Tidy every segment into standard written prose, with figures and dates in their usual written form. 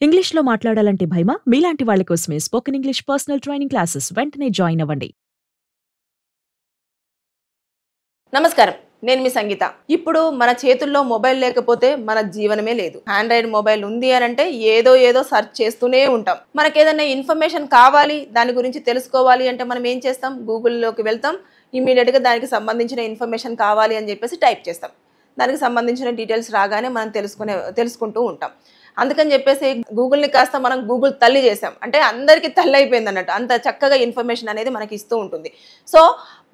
ఇంగ్లీష్‌లో మాట్లాడాలంటే భయమా? మీలాంటి వాళ్ళ కోసమే spoken English personal training classes వెంటనే జాయిన్ అవ్వండి. నమస్కారం, నేను మీ సంగీత. ఇప్పుడు మన చేతుల్లో మొబైల్ లేకపోతే మన జీవనమే లేదు. ఆండ్రాయిడ్ మొబైల్ ఉంది అని అంటే ఏదో సెర్చ్ చేస్తూనే ఉంటాం. మనకి ఏదైనా ఇన్ఫర్మేషన్ కావాలి, దాని గురించి తెలుసుకోవాలి అంటే మనం ఏం చేస్తాం? గూగుల్లోకి వెళ్తాం. ఇమీడియట్గా దానికి సంబంధించిన ఇన్ఫర్మేషన్ కావాలి అని చెప్పేసి టైప్ చేస్తాం. దానికి సంబంధించిన డీటెయిల్స్ రాగానే మనం తెలుసుకుంటూ ఉంటాం. అందుకని చెప్పేసి గూగుల్ని కాస్త మనం గూగుల్ తల్లి చేసాం. అంటే అందరికీ తల్లి అయిపోయింది అన్నట్టు. అంత చక్కగా ఇన్ఫర్మేషన్ అనేది మనకి ఇస్తూ ఉంటుంది. సో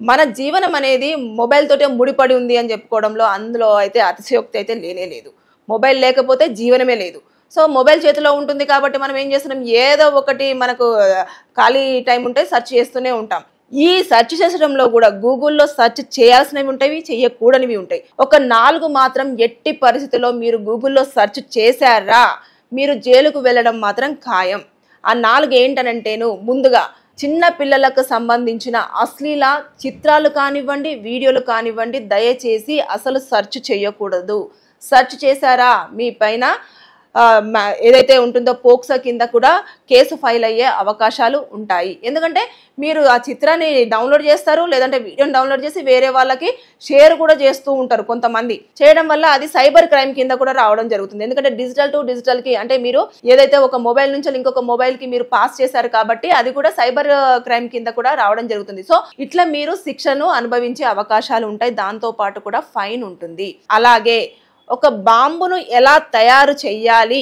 మన జీవనం అనేది మొబైల్ తోటే ముడిపడి ఉంది అని చెప్పుకోవడంలో అందులో అయితే అతిశయోక్తి అయితే లేనే లేదు. మొబైల్ లేకపోతే జీవనమే లేదు. సో మొబైల్ చేతిలో ఉంటుంది కాబట్టి మనం ఏం చేస్తున్నాం? ఏదో ఒకటి మనకు ఖాళీ టైం ఉంటే సెర్చ్ చేస్తూనే ఉంటాం. ఈ సెర్చ్ చేసడంలో కూడా గూగుల్లో సెర్చ్ చేయాల్సినవి ఉంటాయి, చేయకూడనివి ఉంటాయి. ఒక 4 మాత్రం ఎట్టి పరిస్థితుల్లో మీరు గూగుల్లో సెర్చ్ చేశారా, మీరు జైలుకు వెళ్ళడం మాత్రం ఖాయం. ఆ 4 ఏంటనంటేను, ముందుగా చిన్న పిల్లలకు సంబంధించిన అశ్లీల చిత్రాలు కానివ్వండి, వీడియోలు కానివ్వండి, దయచేసి అసలు సెర్చ్ చేయకూడదు. సెర్చ్ చేశారా, మీ పైన ఏదైతే ఉంటుందో పోక్సో కింద కూడా కేసు ఫైల్ అయ్యే అవకాశాలు ఉంటాయి. ఎందుకంటే మీరు ఆ చిత్రాన్ని డౌన్లోడ్ చేస్తారు, లేదంటే వీడియోని డౌన్లోడ్ చేసి వేరే వాళ్ళకి షేర్ కూడా చేస్తూ ఉంటారు. కొంతమంది చేయడం వల్ల అది సైబర్ క్రైమ్ కింద కూడా రావడం జరుగుతుంది. ఎందుకంటే డిజిటల్ టు డిజిటల్కి, అంటే మీరు ఏదైతే ఒక మొబైల్ నుంచి ఇంకొక మొబైల్కి మీరు పాస్ చేశారు కాబట్టి అది కూడా సైబర్ క్రైమ్ కింద కూడా రావడం జరుగుతుంది. సో ఇట్లా మీరు శిక్షను అనుభవించే అవకాశాలు ఉంటాయి. దాంతో పాటు కూడా ఫైన్ ఉంటుంది. అలాగే ఒక బాంబును ఎలా తయారు చెయ్యాలి,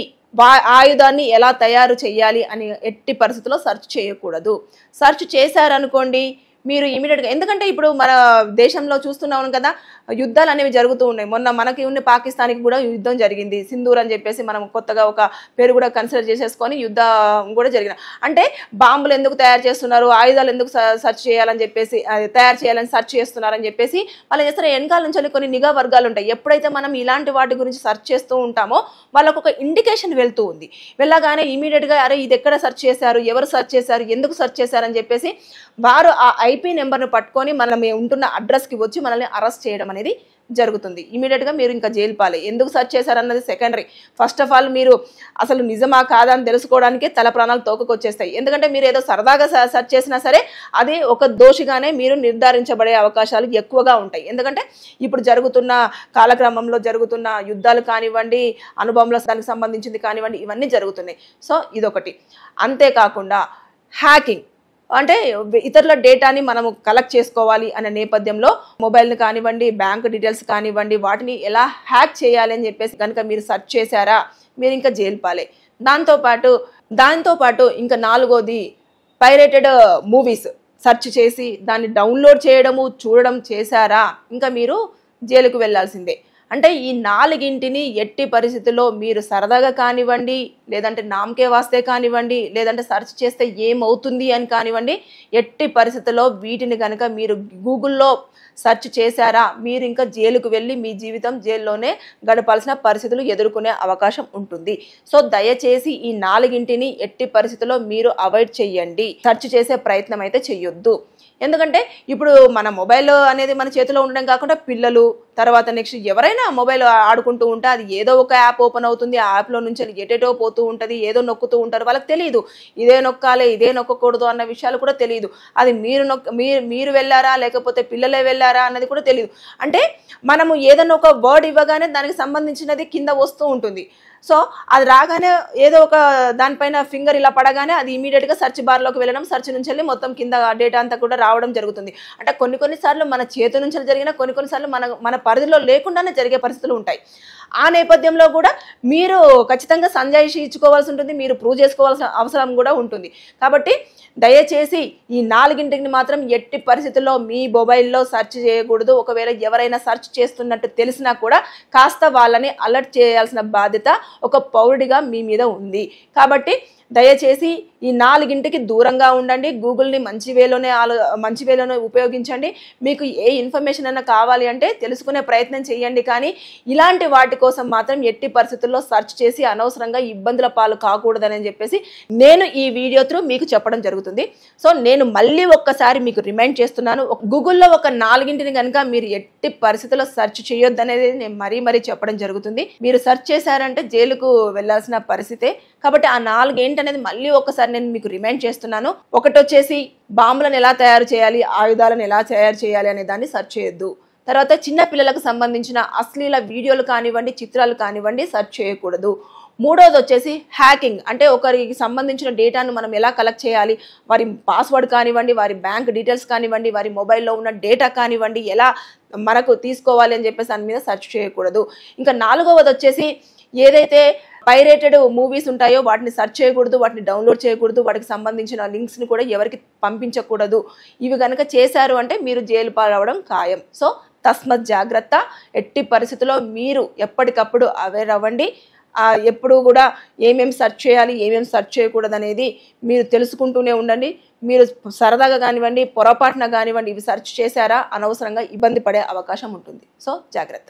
ఆయుధాన్ని ఎలా తయారు చెయ్యాలి అని ఎట్టి పరిస్థితుల్లో సెర్చ్ చేయకూడదు. సెర్చ్ చేశారనుకోండి మీరు ఇమీడియట్గా, ఎందుకంటే ఇప్పుడు మన దేశంలో చూస్తున్నాం కదా, యుద్ధాలు అనేవి జరుగుతూ ఉన్నాయి. మొన్న మనకి ఉన్న పాకిస్తాన్కి కూడా యుద్ధం జరిగింది. సింధూర్ అని చెప్పేసి మనం కొత్తగా ఒక పేరు కూడా కన్సిడర్ చేసేసుకొని యుద్ధం కూడా జరిగిన. అంటే బాంబులు ఎందుకు తయారు చేస్తున్నారు, ఆయుధాలు ఎందుకు సెర్చ్ చేయాలని చెప్పేసి, తయారు చేయాలని సెర్చ్ చేస్తున్నారని చెప్పేసి వాళ్ళు చేస్తారు. వెనకాల నుంచి కొన్ని నిఘా వర్గాలు ఉంటాయి. ఎప్పుడైతే మనం ఇలాంటి వాటి గురించి సెర్చ్ చేస్తూ ఉంటామో వాళ్ళకు ఒక ఇండికేషన్ వెళ్తూ ఉంది. వెళ్ళగానే ఇమీడియట్గా అరే ఇది ఎక్కడ సెర్చ్ చేశారు, ఎవరు సెర్చ్ చేశారు, ఎందుకు సెర్చ్ చేశారని చెప్పేసి వారు ఆ ఐపీ నెంబర్ను పట్టుకొని మనం ఉంటున్న అడ్రస్కి వచ్చి మనల్ని అరెస్ట్ చేయడం అనేది జరుగుతుంది. ఇమీడియట్గా మీరు ఇంకా జైలు పాలే. ఎందుకు సెర్చ్ చేశారన్నది సెకండరీ. ఫస్ట్ ఆఫ్ ఆల్ మీరు అసలు నిజమా కాదా అని తెలుసుకోవడానికే తల ప్రాణాలు తోకకొచ్చేస్తాయి. ఎందుకంటే మీరు ఏదో సరదాగా సెర్చ్ చేసినా సరే అది ఒక దోషిగానే మీరు నిర్ధారించబడే అవకాశాలు ఎక్కువగా ఉంటాయి. ఎందుకంటే ఇప్పుడు జరుగుతున్న కాలక్రమంలో జరుగుతున్న యుద్ధాలు కానివ్వండి, అనుభవంలో దానికి సంబంధించింది కానివ్వండి, ఇవన్నీ జరుగుతున్నాయి. సో ఇదొకటి. అంతేకాకుండా హ్యాకింగ్, అంటే ఇతరుల డేటాని మనము కలెక్ట్ చేసుకోవాలి అనే నేపథ్యంలో మొబైల్ని కానివ్వండి, బ్యాంక్ డీటెయిల్స్ కానివ్వండి, వాటిని ఎలా హ్యాక్ చేయాలి అని చెప్పేసి కనుక మీరు సెర్చ్ చేశారా, మీరు ఇంకా జైలు పాలే. దాంతోపాటు ఇంకా 4వది పైరేటెడ్ మూవీస్ సెర్చ్ చేసి దాన్ని డౌన్లోడ్ చేయడము, చూడడం చేశారా, ఇంకా మీరు జైలుకు వెళ్ళాల్సిందే. అంటే ఈ 4ంటిని ఎట్టి పరిస్థితుల్లో మీరు సరదాగా కానివ్వండి, లేదంటే నామకే వాస్తే కానివ్వండి, లేదంటే సెర్చ్ చేస్తే ఏమవుతుంది అని కానివ్వండి, ఎట్టి పరిస్థితుల్లో వీటిని కనుక మీరు గూగుల్లో సెర్చ్ చేశారా, మీరు ఇంకా జైలుకు వెళ్ళి మీ జీవితం జైల్లోనే గడపాల్సిన పరిస్థితులు ఎదుర్కొనే అవకాశం ఉంటుంది. సో దయచేసి ఈ 4ంటిని ఎట్టి పరిస్థితుల్లో మీరు అవాయిడ్ చేయండి. సెర్చ్ చేసే ప్రయత్నం అయితే చెయ్యొద్దు. ఎందుకంటే ఇప్పుడు మన మొబైల్ అనేది మన చేతిలో ఉండడం కాకుండా పిల్లలు, తర్వాత నెక్స్ట్ ఎవరైనా మొబైల్ ఆడుకుంటూ ఉంటే అది ఏదో ఒక యాప్ ఓపెన్ అవుతుంది. ఆ యాప్లో నుంచి ఎటేటో పోతూ ఉంటుంది, ఏదో నొక్కుతూ ఉంటారు. వాళ్ళకి తెలియదు ఇదే నొక్కాలి, ఇదే నొక్కకూడదు అన్న విషయాలు కూడా తెలియదు. అది మీరు వెళ్ళారా లేకపోతే పిల్లలే వెళ్ళారా అన్నది కూడా తెలియదు. అంటే మనము ఏదైనా ఒక వర్డ్ ఇవ్వగానే దానికి సంబంధించినది కింద వస్తూ ఉంటుంది. సో అది రాగానే ఏదో ఒక దానిపైన ఫింగర్ ఇలా పడగానే అది ఇమీడియట్గా సెర్చ్ బార్లోకి వెళ్ళడం, సెర్చ్ నుంచి వెళ్ళి మొత్తం కింద డేటా అంతా కూడా రావడం జరుగుతుంది. అంటే కొన్నిసార్లు మన చేతి నుంచి జరిగిన, కొన్నిసార్లు మన పరిధిలో లేకుండానే జరిగే పరిస్థితులు ఉంటాయి. ఆ నేపథ్యంలో కూడా మీరు ఖచ్చితంగా సంజాయిషి ఇచ్చుకోవాల్సి ఉంటుంది, మీరు ప్రూవ్ చేసుకోవాల్సిన అవసరం కూడా ఉంటుంది. కాబట్టి దయచేసి ఈ 4ంటిని మాత్రం ఎట్టి పరిస్థితుల్లో మీ మొబైల్లో సెర్చ్ చేయకూడదు. ఒకవేళ ఎవరైనా సెర్చ్ చేస్తున్నట్టు తెలిసినా కూడా కాస్త వాళ్ళని అలర్ట్ చేయాల్సిన బాధ్యత ఒక పౌరుడిగా మీ మీద ఉంది. కాబట్టి దయచేసి ఈ 4కి దూరంగా ఉండండి. గూగుల్ని మంచి వేలోనే ఉపయోగించండి. మీకు ఏ ఇన్ఫర్మేషన్ అయినా కావాలి అంటే తెలుసుకునే ప్రయత్నం చేయండి. కానీ ఇలాంటి వాటి కోసం మాత్రం ఎట్టి పరిస్థితుల్లో సెర్చ్ చేసి అనవసరంగా ఇబ్బందుల పాలు కాకూడదని చెప్పేసి నేను ఈ వీడియో త్రూ మీకు చెప్పడం జరుగుతుంది. సో నేను మళ్ళీ ఒక్కసారి మీకు రిమైండ్ చేస్తున్నాను. గూగుల్లో ఒక 4ని కనుక మీరు ఎట్టి పరిస్థితుల్లో సెర్చ్ చేయొద్దనేది నేను మరీ చెప్పడం జరుగుతుంది. మీరు సెర్చ్ చేశారంటే జైలుకు వెళ్లాల్సిన పరిస్థితే. కాబట్టి ఆ 4 ఏంటనేది మళ్ళీ ఒక్కసారి నేను మీకు రిమైండ్ చేస్తున్నాను. ఒకటి వచ్చేసి బాంబులను ఎలా తయారు చేయాలి, ఆయుధాలను ఎలా తయారు చేయాలి అనే దాన్ని సెర్చ్ చేయొద్దు. తర్వాత చిన్న పిల్లలకు సంబంధించిన అశ్లీల వీడియోలు కానివ్వండి, చిత్రాలు కానివ్వండి సెర్చ్ చేయకూడదు. మూడోది వచ్చేసి హ్యాకింగ్, అంటే ఒకరికి సంబంధించిన డేటాను మనం ఎలా కలెక్ట్ చేయాలి, వారి పాస్వర్డ్ కానివ్వండి, వారి బ్యాంక్ డీటెయిల్స్ కానివ్వండి, వారి మొబైల్లో ఉన్న డేటా కానివ్వండి ఎలా మనకు తీసుకోవాలి అని చెప్పేసి దాని మీద సెర్చ్ చేయకూడదు. ఇంకా 4వది వచ్చేసి ఏదైతే పైరేటెడ్ మూవీస్ ఉంటాయో వాటిని సెర్చ్ చేయకూడదు, వాటిని డౌన్లోడ్ చేయకూడదు, వాటికి సంబంధించిన లింక్స్ని కూడా ఎవరికి పంపించకూడదు. ఇవి కనుక చేశారు అంటే మీరు జైలు పాలవడం ఖాయం. సో తస్మత్ జాగ్రత్త. ఎట్టి పరిస్థితుల్లో మీరు ఎప్పటికప్పుడు అవేర్ అవ్వండి. ఎప్పుడు కూడా ఏమేమి సెర్చ్ చేయాలి, ఏమేమి సెర్చ్ చేయకూడదు అనేది మీరు తెలుసుకుంటూనే ఉండండి. మీరు సరదాగా కానివ్వండి, పొరపాటున కానివ్వండి ఇవి సెర్చ్ చేశారా అనవసరంగా ఇబ్బంది పడే అవకాశం ఉంటుంది. సో జాగ్రత్త.